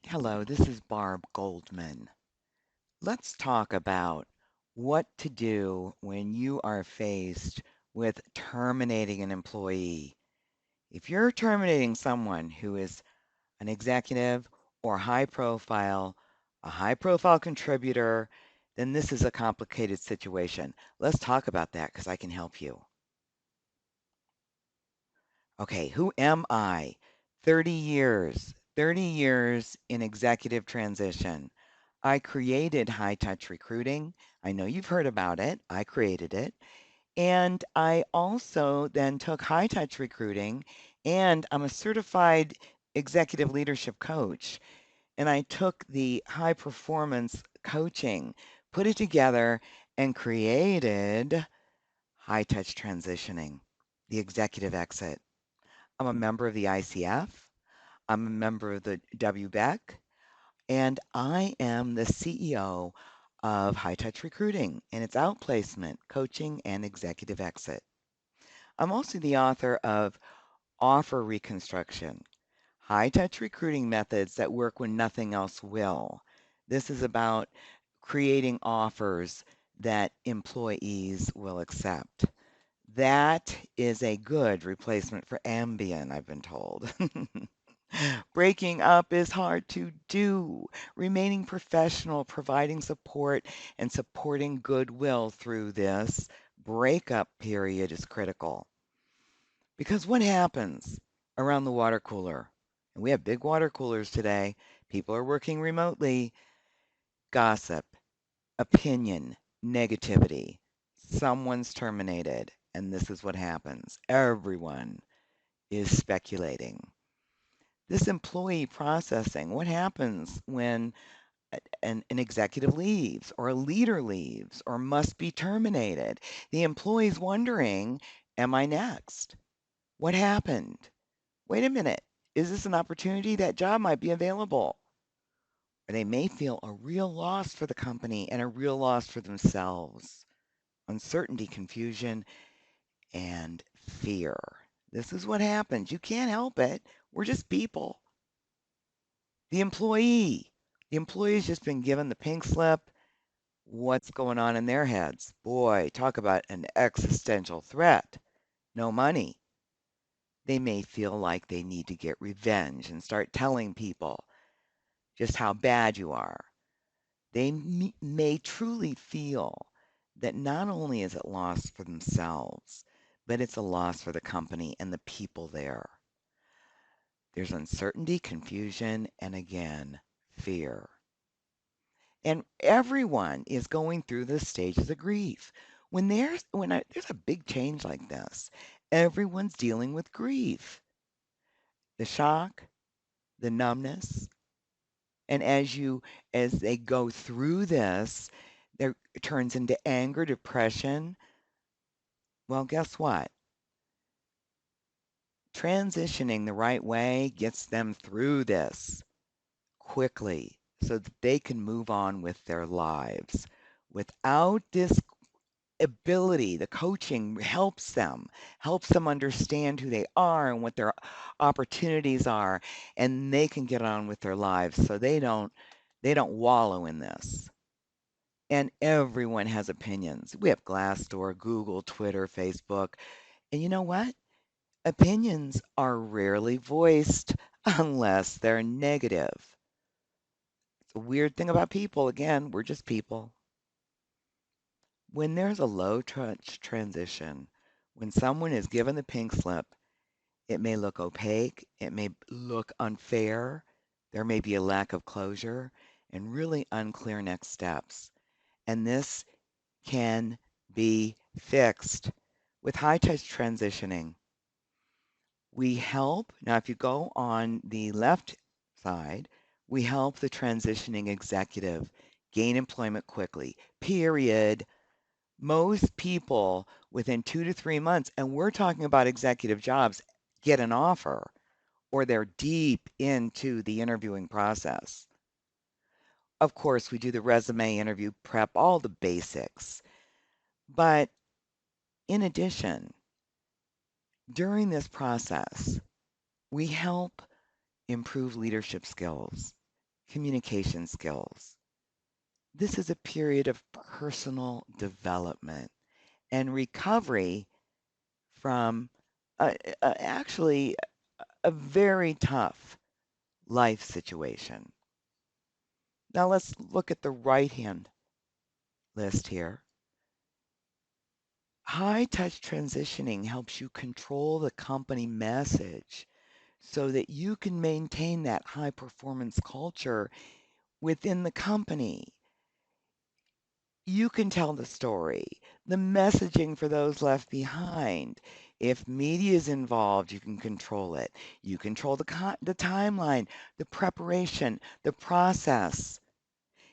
Hello, this is Barb Goldman. Let's talk about what to do when you are faced with terminating an employee. If you're terminating someone who is an executive or a high profile contributor, then this is a complicated situation. Let's talk about that because I can help you. Okay, who am I? 30 years in executive transition. I created high touch recruiting. I know you've heard about it. I created it. And I also then took high touch recruiting and I'm a certified executive leadership coach. And I took the high performance coaching, put it together, and created high touch transitioning, the executive exit. I'm a member of the ICF. I'm a member of the WBEC, and I am the CEO of High Touch Recruiting and its outplacement, coaching, and executive exit. I'm also the author of Offer Reconstruction, high touch recruiting methods that work when nothing else will. This is about creating offers that employees will accept. That is a good replacement for Ambien, I've been told. Breaking up is hard to do. Remaining professional, providing support, and supporting goodwill through this breakup period is critical. Because what happens around the water cooler? And we have big water coolers today. People are working remotely. Gossip, opinion, negativity. Someone's terminated, and this is what happens. Everyone is speculating. This employee processing, what happens when an executive leaves or a leader leaves or must be terminated? The employee's wondering, am I next? What happened? Wait a minute. Is this an opportunity? That job might be available. Or they may feel a real loss for the company and a real loss for themselves. Uncertainty, confusion, and fear. This is what happens. You can't help it. We're just people. The employee. The employee's just been given the pink slip. What's going on in their heads? Boy, talk about an existential threat. No money. They may feel like they need to get revenge and start telling people just how bad you are. They may truly feel that not only is it loss for themselves, but it's a loss for the company and the people there. There's uncertainty, confusion, and again, fear. And everyone is going through the stages of grief. There's a big change like this, everyone's dealing with grief, the shock, the numbness, and as they go through this, there it turns into anger, depression. Well, guess what? Transitioning the right way gets them through this quickly so that they can move on with their lives. Without this ability, the coaching helps them understand who they are and what their opportunities are, and they can get on with their lives so they don't wallow in this. And everyone has opinions. We have Glassdoor, Google, Twitter, Facebook. And you know what? Opinions are rarely voiced unless they're negative. It's a weird thing about people. Again, we're just people. When there's a low touch transition, when someone is given the pink slip, it may look opaque, it may look unfair, there may be a lack of closure, and really unclear next steps. And this can be fixed with high touch transitioning. We help, now if you go on the left side, we help the transitioning executive gain employment quickly, period. Most people within 2 to 3 months, and we're talking about executive jobs, get an offer or they're deep into the interviewing process. Of course, we do the resume interview prep, all the basics. But in addition, during this process, we help improve leadership skills communication skills. This is a period of personal development and recovery from actually a very tough life situation. Now let's look at the right hand list here. High touch transitioning helps you control the company message so that you can maintain that high performance culture within the company. You can tell the story, the messaging for those left behind. If media is involved, you can control it. You control the timeline, the preparation, the process.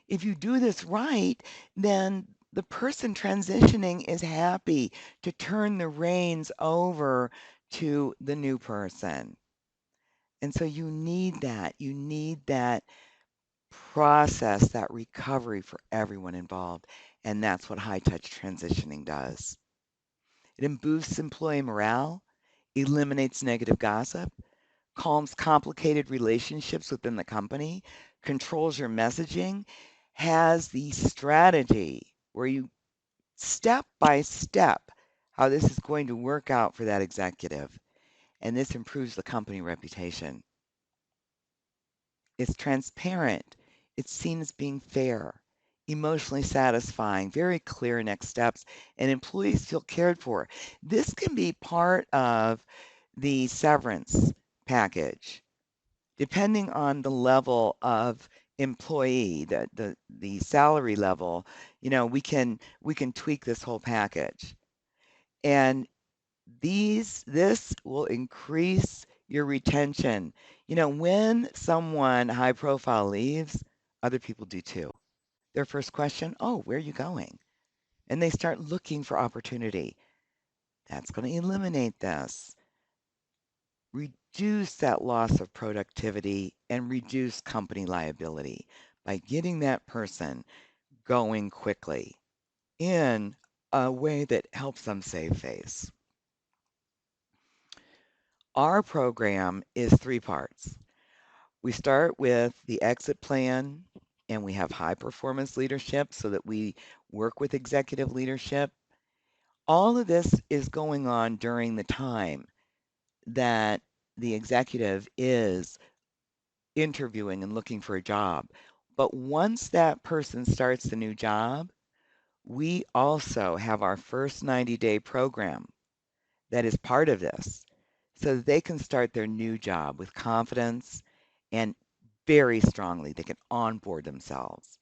If you do this right, then the person transitioning is happy to turn the reins over to the new person. And so you need that. You need that process, that recovery for everyone involved. And that's what high touch transitioning does. It boosts employee morale, eliminates negative gossip, calms complicated relationships within the company, controls your messaging, has the strategy where you step by step how this is going to work out for that executive. And this improves the company reputation. It's transparent. It's seen as being fair, emotionally satisfying, very clear next steps, and employees feel cared for. This can be part of the severance package, depending on the level of employee, the salary level. We can tweak this whole package. And this will increase your retention. When someone high profile leaves, other people do too. Their first question, oh, where are you going? And they start looking for opportunity. That's going to eliminate this, reduce that loss of productivity, and reduce company liability by getting that person going quickly in a way that helps them save face. Our program is three parts. We start with the exit plan, and we have high performance leadership so that we work with executive leadership. All of this is going on during the time that the executive is interviewing and looking for a job. But once that person starts the new job, we also have our first 90-day program that is part of this so that they can start their new job with confidence and very strongly. They can onboard themselves.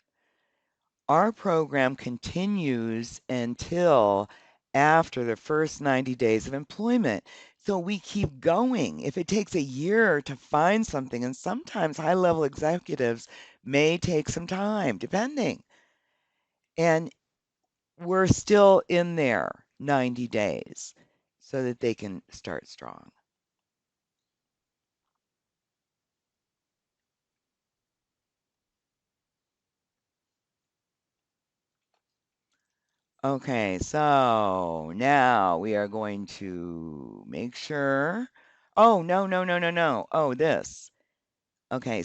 Our program continues until after the first 90 days of employment. So we keep going. If it takes a year to find something, and sometimes high level executives may take some time, depending. And we're still in there 90 days so that they can start strong. Okay, so now we are going to make sure. Oh, no, no, no, no, no. Oh, this. Okay,